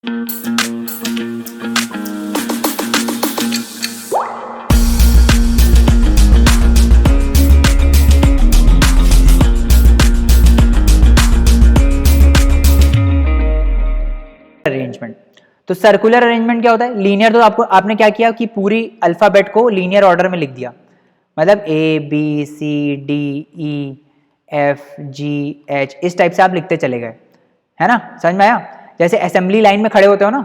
Arrangement. तो circular arrangement क्या होता है? लीनियर तो आपने क्या किया कि पूरी अल्फाबेट को लीनियर ऑर्डर में लिख दिया, मतलब A B C D E F G H, इस टाइप से आप लिखते चले गए, है ना? समझ में आया? जैसे असेंबली लाइन में खड़े होते हो ना,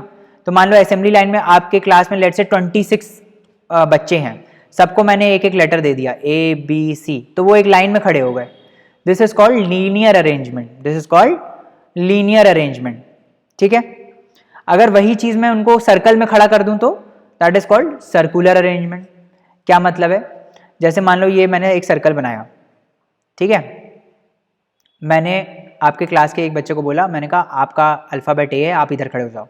तो मान लो असेंबली लाइन में आपके क्लास में लेट से 26 बच्चे हैं, सबको मैंने एक एक लेटर दे दिया ए बी सी, तो वो एक लाइन में खड़े हो गए। This is called linear arrangement, this is called linear arrangement. ठीक है? अगर वही चीज मैं उनको सर्कल में खड़ा कर दूं तो that is called circular arrangement. क्या मतलब है? जैसे मान लो ये मैंने एक सर्कल बनाया, ठीक है? मैंने आपके क्लास के एक बच्चे को बोला, मैंने कहा आपका अल्फाबेट ए है, आप इधर खड़े हो जाओ।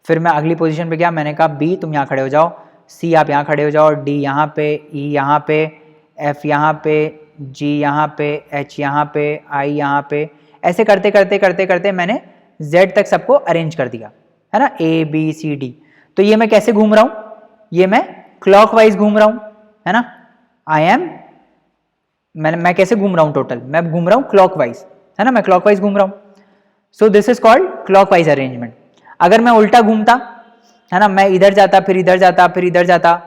फिर मैं अगली पोजीशन पे गया, मैंने कहा बी तुम यहाँ खड़े हो जाओ, सी आप यहाँ खड़े हो जाओ, डी यहाँ पे, ई यहाँ पे, एफ यहाँ पे, जी यहाँ पे, एच यहाँ पे, आई यहाँ पे, ऐसे करते करते करते करते मैंने जेड तक सबको अरेंज कर दिया, है ना? A B C D. तो ये मैं कैसे घूम रहा हूं? ये मैं क्लॉकवाइज घूम रहा हूं, है ना? मैं कैसे घूम रहा हूं? टोटल मैं घूम रहा हूं क्लॉकवाइज, है ना? मैं क्लॉकवाइज घूम रहा हूं। So this is called clockwise arrangement. अगर मैं उल्टा घूमता, है ना, मैं इधर जाता फिर इधर जाता फिर इधर जाता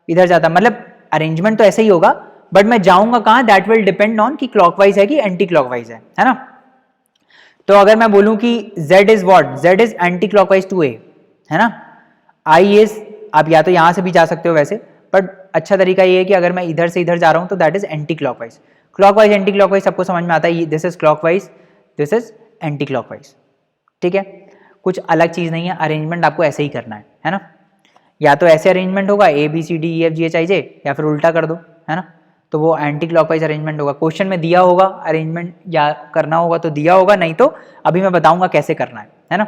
इधर जाता, मतलब अरेंजमेंट तो ऐसे ही होगा, बट मैं जाऊंगा कहां? दैट विल डिपेंड ऑन कि क्लॉकवाइज है कि एंटी क्लॉकवाइज है ना? तो अगर मैं बोलूं कि z is what? z is anticlockwise to a, है ना? I इज, आप या तो यहां से भी जा सकते हो वैसे, बट अच्छा तरीका ये है कि अगर मैं इधर से इधर जा रहा हूं तो that is anti clockwise. Clockwise anti clockwise सबको समझ में आता है, this is clockwise, this is anti clockwise. ठीक है? कुछ अलग चीज नहीं है, अरेंजमेंट आपको ऐसे ही करना है ना? या तो ऐसे अरेंजमेंट होगा A B C D E F G H I J, या फिर उल्टा कर दो, है ना? तो वो एंटी क्लॉकवाइज अरेंजमेंट होगा। क्वेश्चन में दिया होगा अरेंजमेंट या करना होगा तो दिया होगा, नहीं तो अभी मैं बताऊंगा कैसे करना है ना?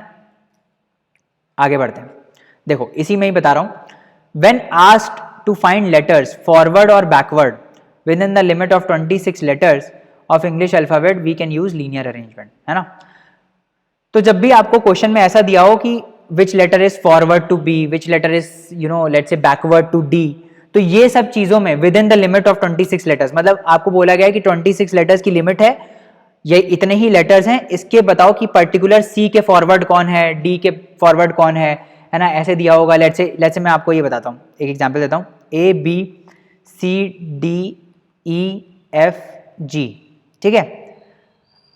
आगे बढ़ते हैं। देखो इसी में ही बता रहा हूं, when asked to find letters forward और backward within the limit of 26 letters of English alphabet we can use linear arrangement, है ना? तो जब भी आपको क्वेश्चन में ऐसा दिया हो कि which letter is forward to B, which letter is let's say backward to D, तो ये सब चीजों में within the limit of 26 letters, मतलब आपको बोला गया है कि 26 लेटर्स की लिमिट है, ये इतने ही लेटर्स हैं, इसके बताओ कि पर्टिकुलर सी के फॉरवर्ड कौन है, डी के फॉरवर्ड कौन है ना? ऐसे दिया होगा। लेट्स से मैं आपको ये बताता हूँ, एक एग्जांपल देता हूँ, A B C D E F G. ठीक है?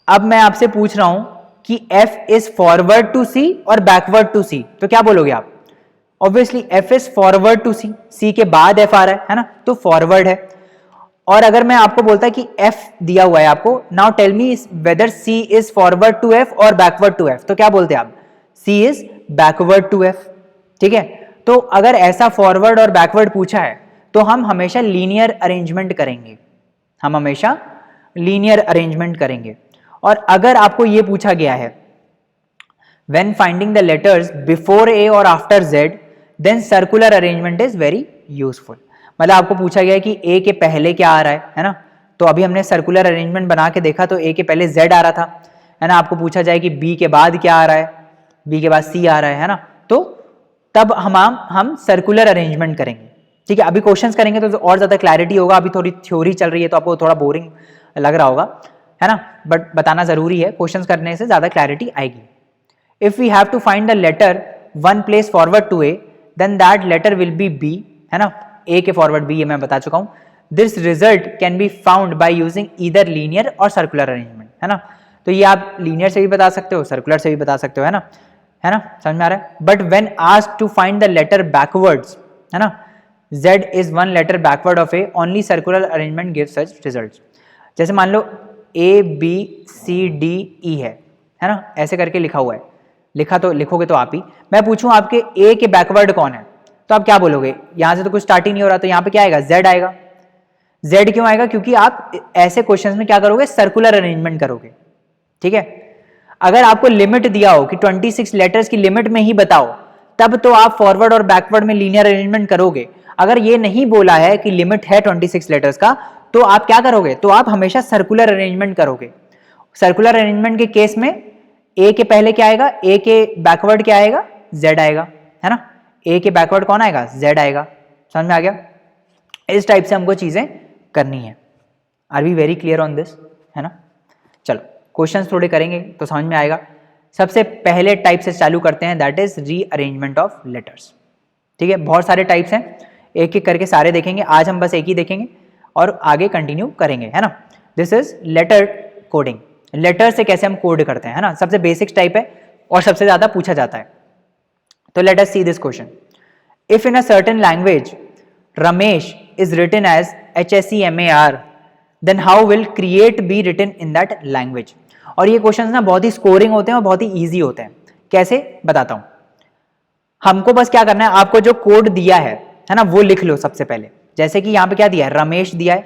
अब मैं आपसे पूछ रहा हूं कि F is forward to C और बैकवर्ड टू सी, तो क्या बोलोगे आप? Obviously F is forward to C, C के बाद एफ आ रहा है ना? तो फॉरवर्ड है। और अगर मैं आपको बोलता कि एफ दिया हुआ है आपको, now tell me whether C is forward to F और बैकवर्ड टू एफ, तो क्या बोलते हैं आप? C is backward to F. ठीक है? तो अगर ऐसा फॉरवर्ड और बैकवर्ड पूछा है तो हम हमेशा लीनियर अरेंजमेंट करेंगे, हम हमेशा लीनियर अरेंजमेंट करेंगे। और अगर आपको यह पूछा गया है when finding the letters before a or after z then circular arrangement is very useful। मतलब आपको पूछा गया है कि a के पहले क्या आ रहा है ना? तो अभी हमने सर्कुलर अरेंजमेंट बना के देखा, तो a के पहले z आ रहा था, है ना? आपको पूछा जाए कि b के बाद क्या आ रहा है, b के बाद c आ रहा है ना? तो तब हम सर्कुलर अरेंजमेंट करेंगे। ठीक है? अभी क्वेश्चंस करेंगे तो और ज्यादा क्लैरिटी होगा, अभी थोड़ी थ्योरी चल रही है तो आपको थोड़ा बोरिंग लग रहा होगा, है ना? बट बताना जरूरी है, क्वेश्चंस करने से ज्यादा क्लैरिटी आएगी। If we have to find the letter one place forward to A, then that letter will be B, है ना? A के forward B, ये मैं बता चुका हूँ। This result can be found by using either linear और circular arrangement, है ना? तो ये आप linear से भी बता सकते हो, circular से भी बता सकते हो, है ना? समझ में आ रहा है? But when asked to find the letter backwards, है ना? Z is one letter backward of A, only circular arrangement gives such results। जैसे मान लो A B C D E है ना? ऐसे करके लिखा हुआ है, लिखोगे तो आप ही। मैं पूछूं आपके ए के बैकवर्ड कौन है, तो आप क्या बोलोगे? यहां से तो कुछ स्टार्ट ही नहीं हो रहा, तो यहां पे क्या आएगा? जेड आएगा। जेड क्यों आएगा? क्योंकि आप ऐसे क्वेश्चंस में क्या करोगे? सर्कुलर अरेंजमेंट करोगे। ठीक है? अगर आपको लिमिट दिया हो कि 26 लेटर्स की लिमिट में ही बताओ, तब तो आप फॉरवर्ड और बैकवर्ड में लीनियर अरेंजमेंट करोगे। अगर ये नहीं बोला है कि लिमिट है 26 लेटर्स का, तो आप क्या करोगे? तो आप हमेशा सर्कुलर अरेंजमेंट करोगे। सर्कुलर अरेंजमेंट के केस में ए के पहले क्या आएगा? ए के बैकवर्ड क्या आएगा? Z आएगा, है ना, A के बैकवर्ड कौन आएगा, Z आएगा। समझ में आ गया? इस टाइप से हमको चीजें करनी है। Are we very clear on this, है ना? चलो क्वेश्चंस थोड़े करेंगे तो समझ में आएगा। सबसे पहले टाइप से चालू करते हैं, that is rearrangement of letters. ठीक है, बहुत सारे टाइप्स हैं, एक एक करके सारे देखेंगे। आज हम बस एक ही देखेंगे और आगे कंटिन्यू करेंगे, है ना। This is letter coding. Letter से कैसे हम कोड करते हैं, है ना, सबसे बेसिक टाइप है और सबसे ज्यादा पूछा जाता है। तो let us see this question. If in a certain language Ramesh is written as HSEMAR, then how will create be written in that language. और ये क्वेश्चन ना बहुत ही स्कोरिंग होते हैं और बहुत ही ईजी होते हैं। कैसे, बताता हूं। हमको बस क्या करना है, आपको जो कोड दिया है ना, वो लिख लो सबसे पहले। जैसे कि यहां पे क्या दिया है, रमेश दिया है,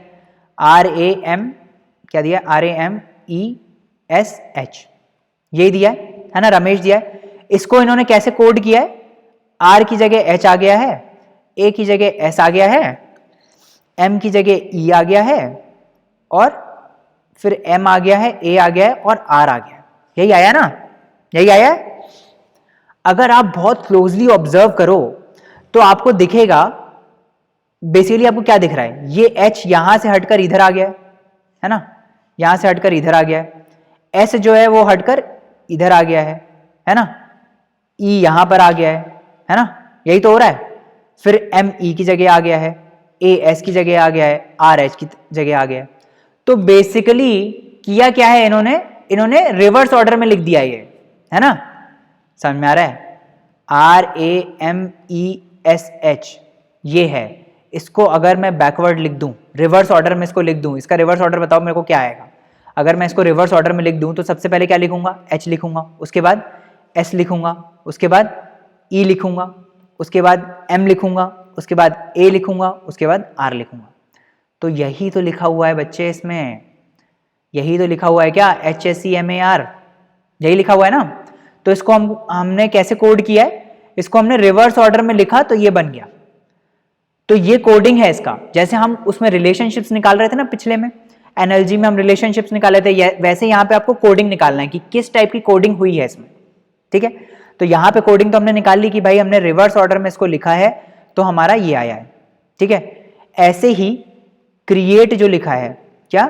RAM क्या दिया है, RAMESH, यही दिया है ना, रमेश दिया है। इसको इन्होंने कैसे कोड किया है, R की जगह H आ गया है, A की जगह S आ गया है, M की जगह E आ गया है, और फिर M आ गया है, A आ गया है और R आ गया है। यही आया ना, यही आया है। अगर आप बहुत क्लोजली ऑब्जर्व करो तो आपको दिखेगा, बेसिकली आपको क्या दिख रहा है, ये H यहां से हटकर इधर आ गया है ना, यहां से हटकर इधर आ गया है। S जो है वो हटकर इधर आ गया है ना, E यहां पर आ गया है ना, यही तो हो रहा है। फिर M E की जगह आ गया है, A S की जगह आ गया है, R H की जगह आ गया है। तो बेसिकली किया क्या है इन्होंने रिवर्स ऑर्डर में लिख दिया ये, है ना। समझ में आ रहा है, RAMESH ये है। इसको अगर मैं बैकवर्ड लिख दूं, रिवर्स ऑर्डर में इसको लिख दूं, इसका रिवर्स ऑर्डर बताओ मेरे को क्या आएगा। अगर मैं इसको रिवर्स ऑर्डर में लिख दूं तो सबसे पहले क्या लिखूंगा, H लिखूंगा, उसके बाद S लिखूंगा, उसके बाद E लिखूंगा, उसके बाद M लिखूंगा, उसके बाद A लिखूंगा, उसके बाद R लिखूंगा। तो यही तो लिखा हुआ है बच्चे इसमें, यही तो लिखा हुआ है क्या, HSEMAR, यही लिखा हुआ है ना। तो इसको हमने कैसे कोड किया है, इसको हमने रिवर्स ऑर्डर में लिखा तो ये बन गया। तो ये कोडिंग है इसका। जैसे हम उसमें रिलेशनशिप्स निकाल रहे थे ना पिछले में, एनएलजी में हम रिलेशनशिप्स निकाले थे, वैसे यहाँ पे आपको कोडिंग निकालना है कि किस टाइप की कोडिंग हुई है इसमें। ठीक है, तो यहाँ पे कोडिंग तो हमने निकाल ली कि भाई हमने रिवर्स ऑर्डर में इसको लिखा है तो हमारा ये आया है। ठीक है, ऐसे ही क्रिएट जो लिखा है, क्या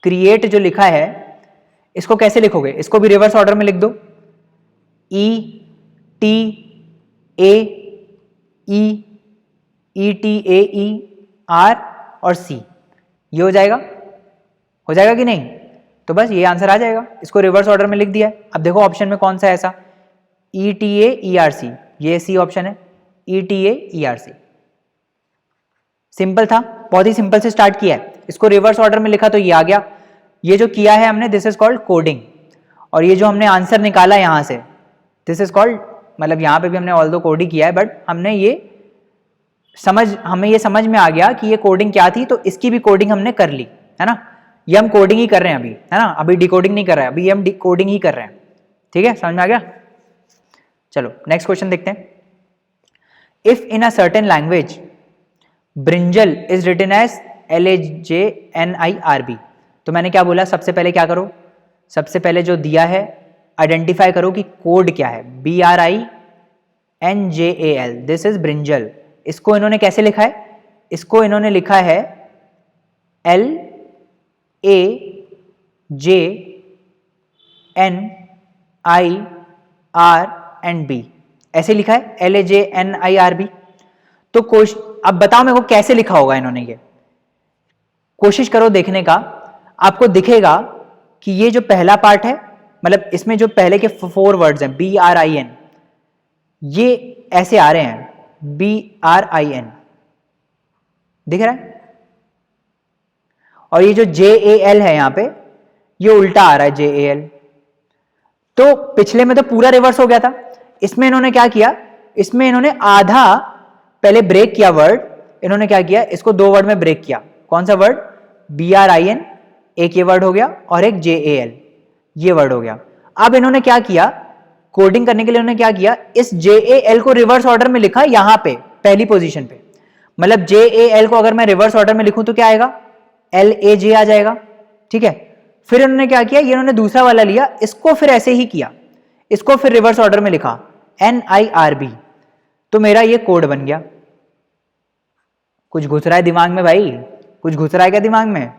क्रिएट जो लिखा है, इसको कैसे लिखोगे, इसको भी रिवर्स ऑर्डर में लिख दो, ETAEETAER और C, ये हो जाएगा कि नहीं। तो बस ये आंसर आ जाएगा, इसको रिवर्स ऑर्डर में लिख दिया है। अब देखो ऑप्शन में कौन सा है ऐसा, ETAERC, ये C ऑप्शन है, ETAERC। सिंपल था, बहुत ही सिंपल से स्टार्ट किया है, इसको रिवर्स ऑर्डर में लिखा तो ये आ गया। ये जो किया है हमने, दिस इज कॉल्ड कोडिंग। और ये जो हमने आंसर निकाला यहां से, दिस इज कॉल्ड, मतलब यहां पे भी हमने ऑल दो कोड ही किया है, बट हमें ये समझ में आ गया कि ये कोडिंग क्या थी, तो इसकी भी कोडिंग हमने कर ली, है ना। ये हम कोडिंग ही कर रहे हैं अभी, है ना, अभी डिकोडिंग नहीं कर रहे हैं, अभी हम डिकोडिंग ही कर रहे हैं। ठीक है, समझ में आ गया। चलो नेक्स्ट क्वेश्चन देखते हैं। If in a certain language brinjal is written as LAJNIRB, तो मैंने क्या बोला, सबसे पहले क्या करो, सबसे पहले जो दिया है आइडेंटिफाई करो कि कोड क्या है, BRINJAL, दिस इज ब्रिंजल। इसको इन्होंने कैसे लिखा है, इसको इन्होंने लिखा है LAJNIRB, ऐसे लिखा है LAJNIRB। तो अब बताओ मेरे को कैसे लिखा होगा इन्होंने, ये कोशिश करो देखने का। आपको दिखेगा कि ये जो पहला पार्ट है, मतलब इसमें जो पहले के 4 वर्ड्स हैं BRIN, ये ऐसे आ रहे हैं, BRIN दिख रहा है, और ये जो JAL है यहां पे, ये उल्टा आ रहा है JAL। तो पिछले में तो पूरा रिवर्स हो गया था, इसमें इन्होंने क्या किया, इसमें इन्होंने आधा पहले ब्रेक किया वर्ड, इन्होंने क्या किया, इसको 2 वर्ड में ब्रेक किया। कौन सा वर्ड, BRIN, एक ये वर्ड हो गया, और एक JAL, ये वर्ड हो गया। अब इन्होंने क्या किया, कोडिंग करने के लिए उन्होंने क्या किया, इस JAL को रिवर्स ऑर्डर में लिखा यहां पे पहली पोजीशन पे। मतलब JAL को अगर मैं रिवर्स ऑर्डर में लिखूं तो क्या आएगा, LAJ आ जाएगा। ठीक है, फिर इन्होंने क्या किया, ये इन्होंने दूसरा वाला लिया, इसको फिर ऐसे ही किया, इसको फिर रिवर्स ऑर्डर में लिखा, NIRB, तो मेरा ये कोड बन गया। कुछ घुस रहा है दिमाग में भाई, कुछ घुस रहा है क्या दिमाग में?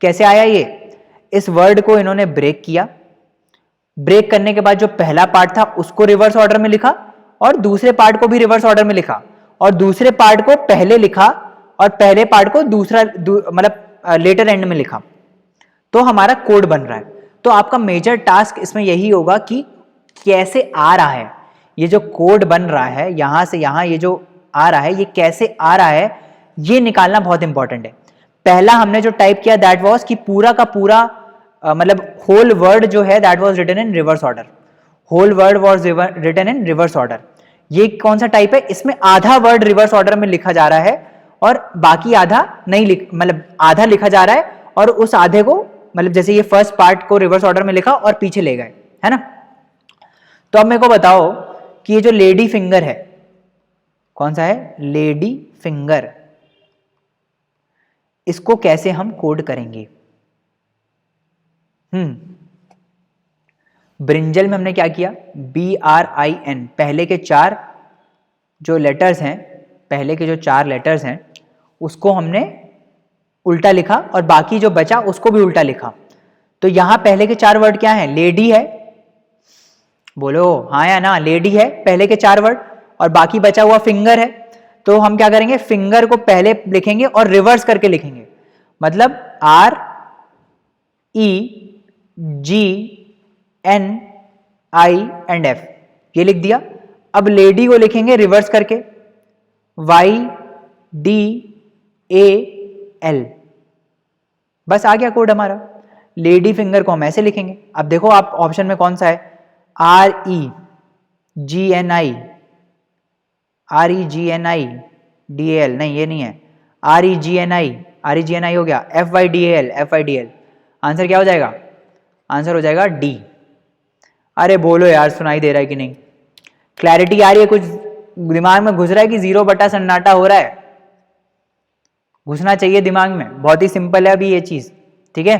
कैसे आया ये? इस वर्ड को इन्होंने ब्रेक किया, ब्रेक करने के बाद जो पहला पार्ट था उसको रिवर्स ऑर्डर में लिखा और दूसरे पार्ट को भी रिवर्स ऑर्डर में लिखा और दूसरे पार्ट को पहले लिखा और पहले पार्ट को मतलब लेटर एंड में लिखा, तो हमारा कोड बन रहा है। तो आपका मेजर टास्क इसमें यही होगा कि कैसे आ रहा है ये जो कोड बन रहा है, यहां से यहां ये जो आ रहा है ये कैसे आ रहा है, ये निकालना बहुत इंपॉर्टेंट है। पहला हमने जो टाइप किया दैट वाज कि पूरा का पूरा मतलब होल वर्ड जो है that was written in reverse order, whole word was written in reverse order. ये कौन सा टाइप है? इसमें आधा वर्ड रिवर्स ऑर्डर में लिखा जा रहा है और बाकी आधा नहीं मतलब आधा लिखा जा रहा है और उस आधे को मतलब जैसे ये फर्स्ट पार्ट को रिवर्स ऑर्डर में लिखा और पीछे ले गए, है ना। तो अब मेरे को बताओ कि ये जो लेडी फिंगर है कौन सा है? लेडी फिंगर, इसको कैसे हम कोड करेंगे? ब्रिंजल में हमने क्या किया? BRIN, पहले के 4 जो लेटर्स हैं, पहले के जो 4 लेटर्स हैं उसको हमने उल्टा लिखा और बाकी जो बचा उसको भी उल्टा लिखा। तो यहां पहले के 4 वर्ड क्या हैं? लेडी है, बोलो हाँ या ना? लेडी है पहले के 4 वर्ड और बाकी बचा हुआ फिंगर है। तो हम क्या करेंगे? फिंगर को पहले लिखेंगे और रिवर्स करके लिखेंगे, मतलब REGNIF, ये लिख दिया। अब लेडी को लिखेंगे रिवर्स करके YDAL, बस आ गया कोड हमारा। लेडी फिंगर को हम ऐसे लिखेंगे। अब देखो आप ऑप्शन में कौन सा है? REGNIDAL, नहीं ये नहीं है। REGNI हो गया। FYDAL, आंसर क्या हो जाएगा? आंसर हो जाएगा डी। अरे बोलो यार, सुनाई दे रहा है कि नहीं? क्लैरिटी आ रही है? कुछ दिमाग में घुस रहा है कि 0 बटा सन्नाटा हो रहा है? घुसना चाहिए दिमाग में, बहुत ही सिंपल है अभी ये चीज, ठीक है।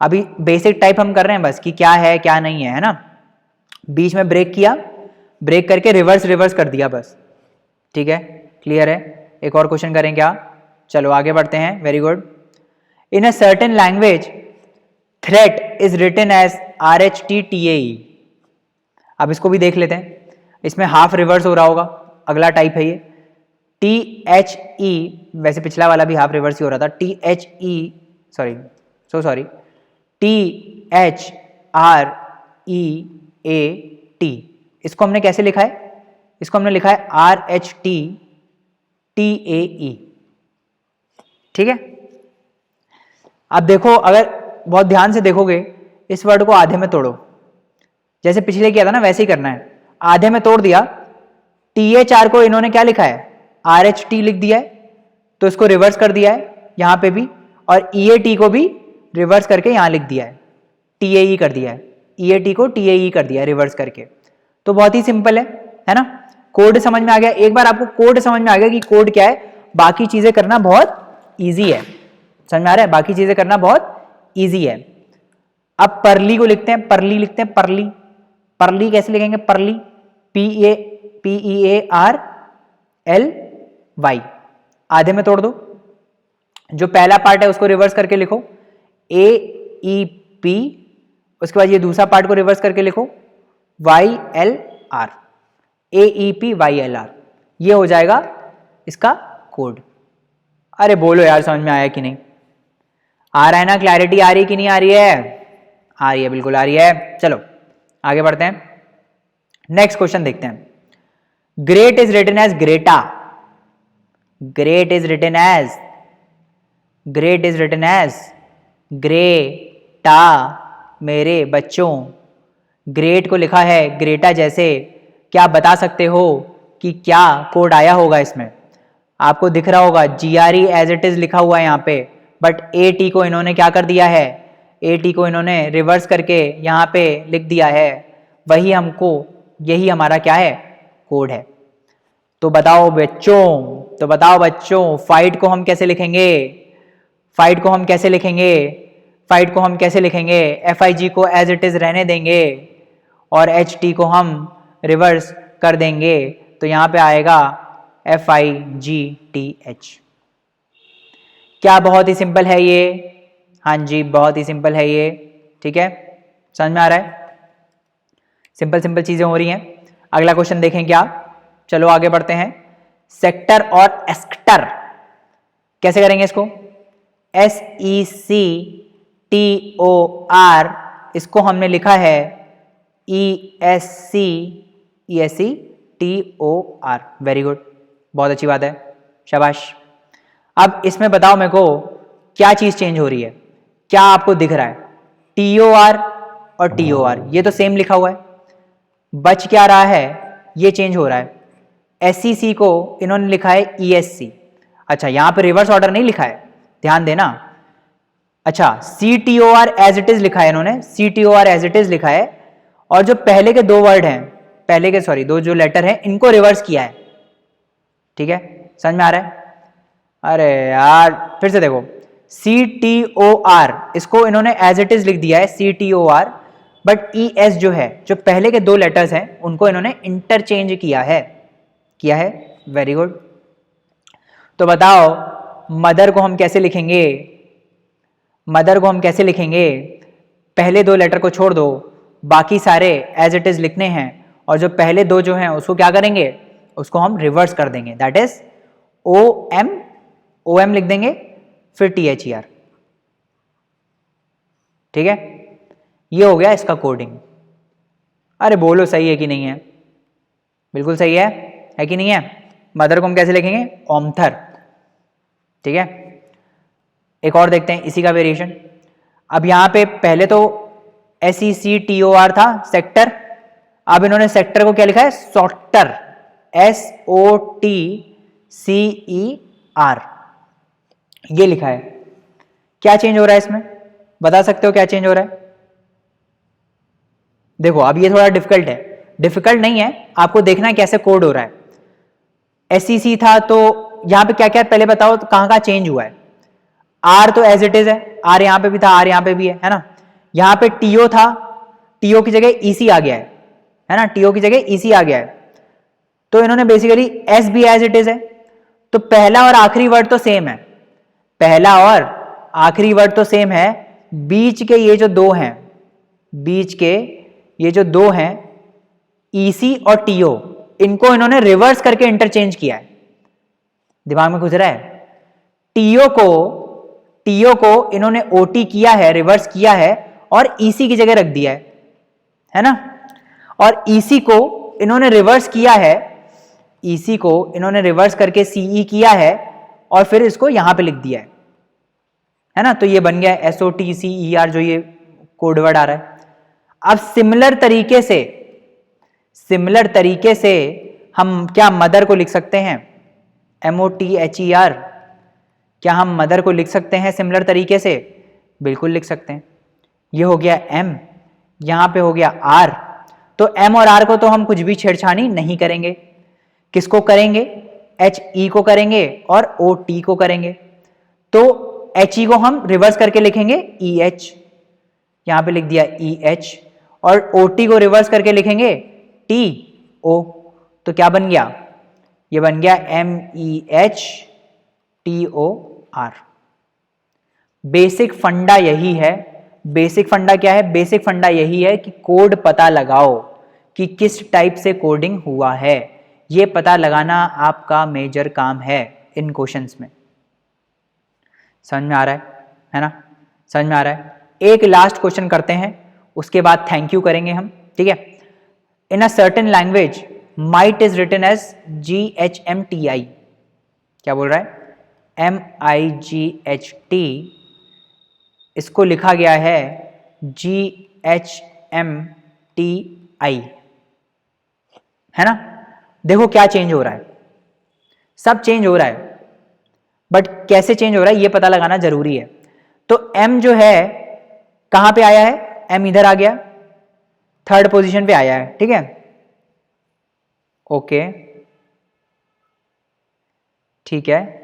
अभी बेसिक टाइप हम कर रहे हैं बस कि क्या है क्या नहीं है ना। बीच में ब्रेक किया, ब्रेक करके रिवर्स कर दिया बस, ठीक है। क्लियर है? एक और क्वेश्चन करें क्या? चलो आगे बढ़ते हैं। Very good. In a certain language threat is written as RHTTAE। अब इसको भी देख लेते हैं। इसमें हाफ रिवर्स हो रहा होगा, अगला टाइप है ये। THE, वैसे पिछला वाला भी हाफ रिवर्स ही हो रहा था। THREAT, इसको हमने कैसे लिखा है? इसको हमने लिखा है RHTTAE, ठीक है। अब देखो, अगर बहुत ध्यान से देखोगे इस वर्ड को आधे में तोड़ो, जैसे पिछले किया था ना वैसे ही करना है। आधे में तोड़ दिया, THR को इन्होंने क्या लिखा है? RHT लिख दिया है, तो इसको रिवर्स कर दिया है यहां पे भी, और EAT को भी रिवर्स करके यहां लिख दिया है, TAE कर दिया है। EAT को TAE कर दिया है रिवर्स करके। तो बहुत ही सिंपल है ना। कोड समझ में आ गया? एक बार आपको कोड समझ में आ गया कि कोड क्या है, बाकी चीजें करना बहुत ईजी है। समझ में आ रहा है? बाकी चीजें करना बहुत ईजी है। अब परली को लिखते हैं, परली लिखते हैं। परली कैसे लिखेंगे? परली PEARLY, आधे में तोड़ दो। जो पहला पार्ट है उसको रिवर्स करके लिखो AEP, उसके बाद ये दूसरा पार्ट को रिवर्स करके लिखो YLR, AEPYLR, ये हो जाएगा इसका कोड। अरे बोलो यार, समझ में आया कि नहीं? आ रहा है ना? क्लैरिटी आ रही है कि नहीं आ रही है? आ रही है, बिल्कुल आ रही है। चलो आगे बढ़ते हैं, नेक्स्ट क्वेश्चन देखते हैं। Great is written as greta, great is written as greta, मेरे बच्चों। ग्रेट को लिखा है ग्रेटा जैसे। क्या बता सकते हो कि क्या कोड आया होगा इसमें? आपको दिख रहा होगा GRE एज इट इज लिखा हुआ है यहाँ पे, बट AT को इन्होंने क्या कर दिया है? AT को इन्होंने रिवर्स करके यहाँ पे लिख दिया है। वही हमको, यही हमारा क्या है? कोड है। तो बताओ बच्चों, फाइट को हम कैसे लिखेंगे? फाइट को हम कैसे लिखेंगे? FIG को एज इट इज रहने देंगे और HT को हम रिवर्स कर देंगे तो यहां पे आएगा FIGTH। क्या बहुत ही सिंपल है ये? हाँ जी, बहुत ही सिंपल है ये। ठीक है, समझ में आ रहा है? सिंपल सिंपल चीजें हो रही हैं। अगला क्वेश्चन देखें क्या? चलो आगे बढ़ते हैं। सेक्टर और एस्क्टर कैसे करेंगे इसको? SECTOR, इसको हमने लिखा है ESCTOR। वेरी गुड, बहुत अच्छी बात है, शाबाश। अब इसमें बताओ मेरे को क्या चीज चेंज हो रही है? क्या आपको दिख रहा है? TOR और TOR ये तो सेम लिखा हुआ है, बच क्या रहा है? ये चेंज हो रहा है। SEC को इन्होंने लिखा है ESC। अच्छा, यहां पे रिवर्स ऑर्डर नहीं लिखा है, ध्यान देना। अच्छा, CTOR एज इट इज लिखा है इन्होंने, CTOR एज इट इज लिखा है, और जो पहले के दो वर्ड हैं, पहले के सॉरी दो जो लेटर हैं, इनको रिवर्स किया है। ठीक है, समझ में आ रहा है? अरे यार, फिर से देखो, CTOR इसको इन्होंने एज इट इज लिख दिया है CTOR, बट ES जो है, जो पहले के दो लेटर्स हैं, उनको इन्होंने इंटरचेंज किया है। Very good. तो बताओ मदर को हम कैसे लिखेंगे? मदर को हम कैसे लिखेंगे? पहले दो लेटर को छोड़ दो, बाकी सारे एज इट इज लिखने हैं, और जो पहले दो जो हैं उसको क्या करेंगे? उसको हम रिवर्स कर देंगे, दैट इज OM लिख देंगे, फिर THER। ठीक है, ये हो गया इसका कोडिंग। अरे बोलो सही है कि नहीं है? बिल्कुल सही है कि नहीं है? मदर को हम कैसे लिखेंगे? ओमथर। ठीक है, एक और देखते हैं इसी का वेरिएशन। अब यहां पे पहले तो SECTOR था, सेक्टर। अब इन्होंने सेक्टर को क्या लिखा है? सॉर्टर, SOTCER, ये लिखा है। क्या चेंज हो रहा है इसमें? बता सकते हो क्या चेंज हो रहा है? देखो, अब ये थोड़ा डिफिकल्ट है, डिफिकल्ट नहीं है, आपको देखना है कैसे कोड हो रहा है। SEC था तो यहां पे क्या क्या पहले बताओ, तो कहां कहां चेंज हुआ है? R तो एज इट इज है, R यहां पे भी था, R यहां पे भी है ना? यहां पे TO था, TO की जगह EC आ गया है ना? TO की जगह EC आ गया है। तो इन्होंने बेसिकली S भी एज इट इज है, तो पहला और आखिरी वर्ड तो सेम है, पहला और आखिरी वर्ड तो सेम है। बीच के ये जो दो हैं, बीच के ये जो दो हैं, EC और TO, इनको इन्होंने रिवर्स करके इंटरचेंज किया है। दिमाग में घुस रहा है? TO को इन्होंने OT किया है, रिवर्स किया है, और EC की जगह रख दिया है ना? और EC को इन्होंने रिवर्स किया है, EC को इन्होंने रिवर्स करके CE किया है, और फिर इसको यहां पे लिख दिया है ना? तो ये बन गया SOTCER, जो ये कोड वर्ड आ रहा है। अब सिमिलर तरीके से हम क्या मदर को लिख सकते हैं? MOTHER, क्या हम मदर को लिख सकते हैं सिमिलर तरीके से? बिल्कुल लिख सकते हैं। ये हो गया M, यहां पे हो गया R। तो M और R को तो हम कुछ भी छेड़छाड़ी नहीं करेंगे। किसको करेंगे? HE को करेंगे और OT को करेंगे। तो HE को हम रिवर्स करके लिखेंगे EH, यहां पे लिख दिया EH, और OT को रिवर्स करके लिखेंगे TO। तो क्या बन गया? ये बन गया MEHTOR। बेसिक फंडा यही है। बेसिक फंडा क्या है? बेसिक फंडा यही है कि कोड पता लगाओ कि किस टाइप से कोडिंग हुआ है। ये पता लगाना आपका मेजर काम है इन क्वेश्चंस में। समझ में आ रहा है ना? समझ में आ रहा है? एक लास्ट क्वेश्चन करते हैं, उसके बाद थैंक यू करेंगे हम। ठीक है। In a certain language might is written as GHMTI। क्या बोल रहा है? MIGHT, इसको लिखा गया है GHMTI, है ना? देखो क्या चेंज हो रहा है, सब चेंज हो रहा है, बट कैसे चेंज हो रहा है ये पता लगाना जरूरी है। तो M जो है कहां पे आया है? M इधर आ गया, थर्ड पोजीशन पे आया है। ठीक है, ओके, ठीक है।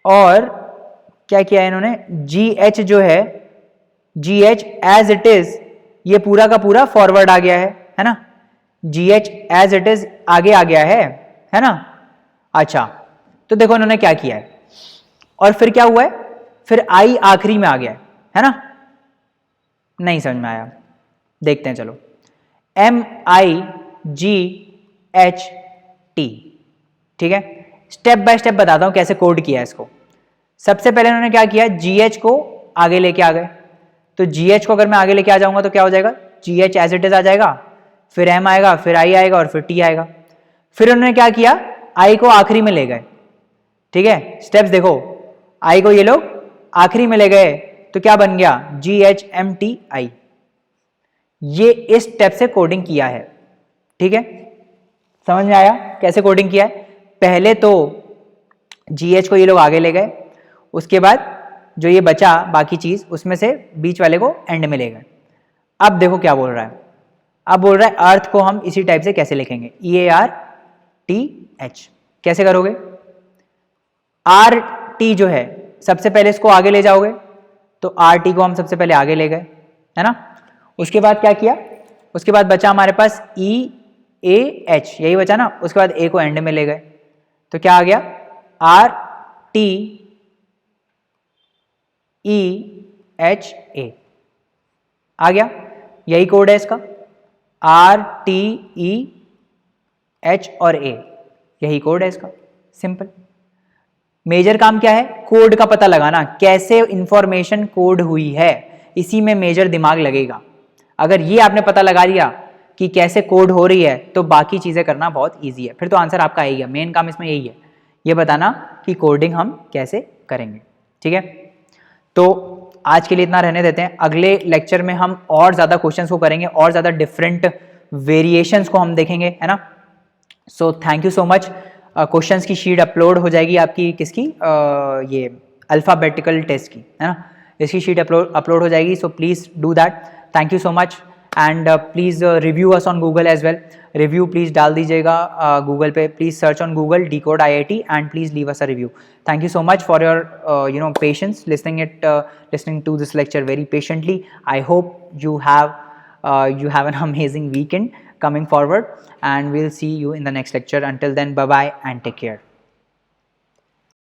और क्या किया है इन्होंने? GH जो है, GH एज इट इज, ये पूरा का पूरा फॉरवर्ड आ गया है ना? GH एज इट इज आगे आ गया है ना। अच्छा, तो देखो उन्होंने क्या किया है, और फिर क्या हुआ है, फिर I आखिरी में आ गया है ना। नहीं समझ में आया, देखते हैं चलो। MIGHT, ठीक है, स्टेप बाय स्टेप बताता हूं कैसे कोड किया है इसको। सबसे पहले उन्होंने क्या किया, GH को आगे लेके आ गए, तो GH को अगर मैं आगे लेके आ जाऊंगा तो क्या हो जाएगा, GH एज इट इज आ जाएगा, फिर M आएगा, फिर I आएगा और फिर T आएगा। फिर उन्होंने क्या किया, I को आखिरी में ले गए, ठीक है, स्टेप्स देखो, I को ये लोग आखिरी में ले गए तो क्या बन गया, GHMTI। ये इस स्टेप से कोडिंग किया है, ठीक है, समझ में आया कैसे कोडिंग किया है। पहले तो GH को ये लोग आगे ले गए, उसके बाद जो ये बचा बाकी चीज उसमें से बीच वाले को एंड में ले गए। अब देखो क्या बोल रहा है, अब बोल रहा है अर्थ को हम इसी टाइप से कैसे लिखेंगे, EARTH। कैसे करोगे, RT जो है सबसे पहले इसको आगे ले जाओगे, तो RT को हम सबसे पहले आगे ले गए, है ना। उसके बाद क्या किया, उसके बाद बचा हमारे पास EAH, यही बचा ना, उसके बाद A को एंड में ले गए, तो क्या आ गया, RTEHA आ गया। यही कोड है इसका, RTEH और A, यही कोड है इसका, सिंपल। मेजर काम क्या है, कोड का पता लगाना, कैसे इंफॉर्मेशन कोड हुई है, इसी में मेजर दिमाग लगेगा। अगर ये आपने पता लगा दिया कि कैसे कोड हो रही है तो बाकी चीजें करना बहुत इजी है, फिर तो आंसर आपका यही है। मेन काम इसमें यही है, ये बताना कि कोडिंग हम कैसे करेंगे, ठीक है। तो आज के लिए इतना रहने देते हैं, अगले लेक्चर में हम और ज्यादा क्वेश्चंस को करेंगे और ज्यादा डिफरेंट वेरिएशंस को हम देखेंगे, है ना। So thank you so much. Questions की शीट अपलोड हो जाएगी आपकी, किसकी, ये अल्फाबेटिकल टेस्ट की, है ना, इसकी शीट अपलोड हो जाएगी। So please do that, thank you so much. And please review us on Google as well, review please डाल दीजिएगा गूगल पे, please search on Google Decode IIT and please leave us a review. Thank you so much for your patience listening to this lecture very patiently. I hope you have an amazing weekend coming forward, and we'll see you in the next lecture. Until then, bye bye and take care.